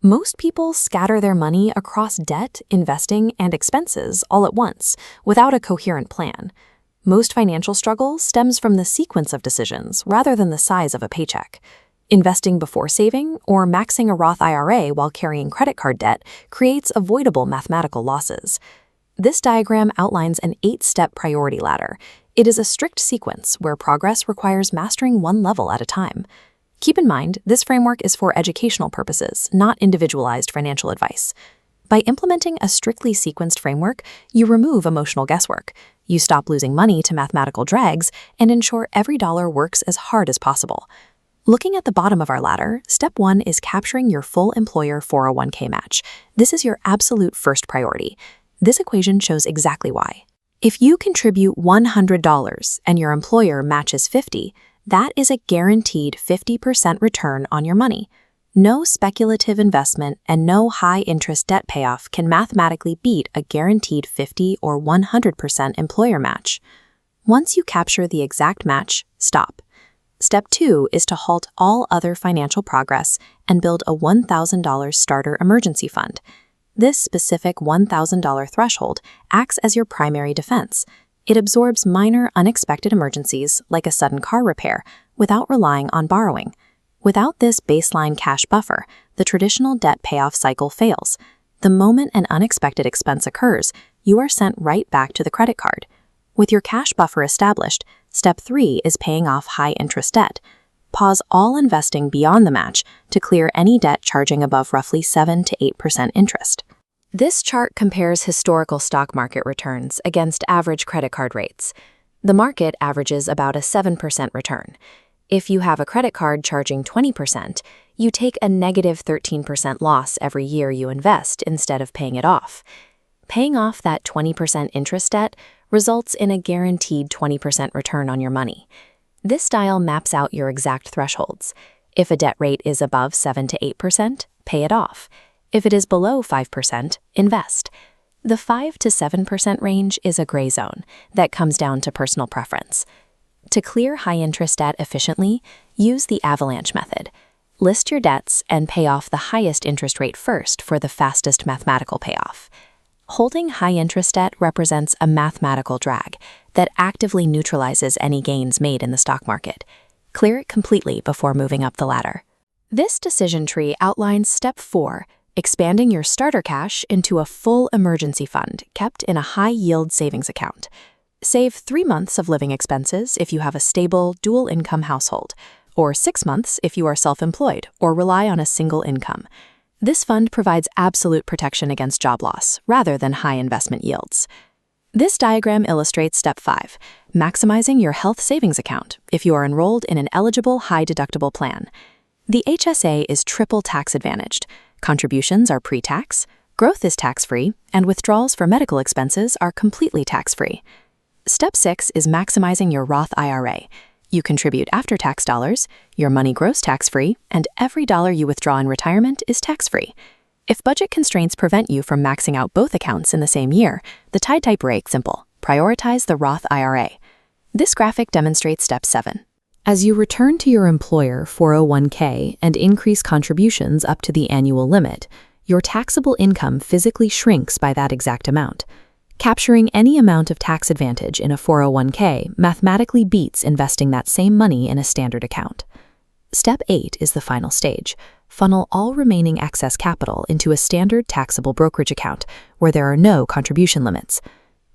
Most people scatter their money across debt, investing, and expenses all at once, without a coherent plan. Most financial struggle stems from the sequence of decisions rather than the size of a paycheck. Investing before saving or maxing a Roth IRA while carrying credit card debt creates avoidable mathematical losses. This diagram outlines an 8-step priority ladder. It is a strict sequence where progress requires mastering one level at a time. Keep in mind, this framework is for educational purposes, not individualized financial advice. By implementing a strictly sequenced framework, you remove emotional guesswork. You stop losing money to mathematical drags and ensure every dollar works as hard as possible. Looking at the bottom of our ladder, step 1 is capturing your full employer 401k match. This is your absolute first priority. This equation shows exactly why. If you contribute $100 and your employer matches $50, that is a guaranteed 50% return on your money. No speculative investment and no high-interest debt payoff can mathematically beat a guaranteed 50 or 100% employer match. Once you capture the exact match, stop. Step 2 is to halt all other financial progress and build a $1,000 starter emergency fund. This specific $1,000 threshold acts as your primary defense. It absorbs minor, unexpected emergencies, like a sudden car repair, without relying on borrowing. Without this baseline cash buffer, the traditional debt payoff cycle fails. The moment an unexpected expense occurs, you are sent right back to the credit card. With your cash buffer established, step 3 is paying off high-interest debt. Pause all investing beyond the match to clear any debt charging above roughly 7 to 8% interest. This chart compares historical stock market returns against average credit card rates. The market averages about a 7% return. If you have a credit card charging 20%, you take a negative 13% loss every year you invest instead of paying it off. Paying off that 20% interest debt results in a guaranteed 20% return on your money. This style maps out your exact thresholds. If a debt rate is above 7 to 8%, pay it off. If it is below 5%, invest. The 5 to 7% range is a gray zone that comes down to personal preference. To clear high-interest debt efficiently, use the avalanche method. List your debts and pay off the highest interest rate first for the fastest mathematical payoff. Holding high-interest debt represents a mathematical drag that actively neutralizes any gains made in the stock market. Clear it completely before moving up the ladder. This decision tree outlines step 4, expanding your starter cash into a full emergency fund kept in a high-yield savings account. Save 3 months of living expenses if you have a stable, dual-income household, or 6 months if you are self-employed or rely on a single income. This fund provides absolute protection against job loss rather than high investment yields. This diagram illustrates step 5, maximizing your health savings account if you are enrolled in an eligible high-deductible plan. The HSA is triple tax-advantaged. Contributions are pre-tax, growth is tax-free, and withdrawals for medical expenses are completely tax-free. Step 6 is maximizing your Roth IRA. You contribute after-tax dollars, your money grows tax-free, and every dollar you withdraw in retirement is tax-free. If budget constraints prevent you from maxing out both accounts in the same year, the tide type breaks simple. Prioritize the Roth IRA. This graphic demonstrates step 7. As you return to your employer 401k and increase contributions up to the annual limit, your taxable income physically shrinks by that exact amount. Capturing any amount of tax advantage in a 401k mathematically beats investing that same money in a standard account. Step 8 is the final stage. Funnel all remaining excess capital into a standard taxable brokerage account where there are no contribution limits.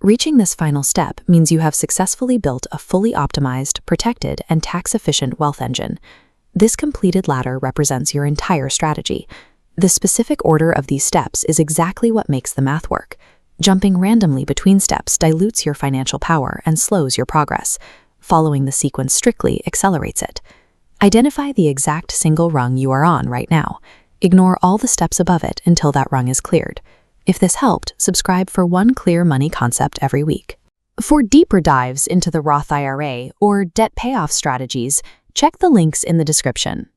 Reaching this final step means you have successfully built a fully optimized, protected, and tax-efficient wealth engine. This completed ladder represents your entire strategy. The specific order of these steps is exactly what makes the math work. Jumping randomly between steps dilutes your financial power and slows your progress. Following the sequence strictly accelerates it. Identify the exact single rung you are on right now. Ignore all the steps above it until that rung is cleared. If this helped, subscribe for one clear money concept every week. For deeper dives into the Roth IRA or debt payoff strategies, check the links in the description.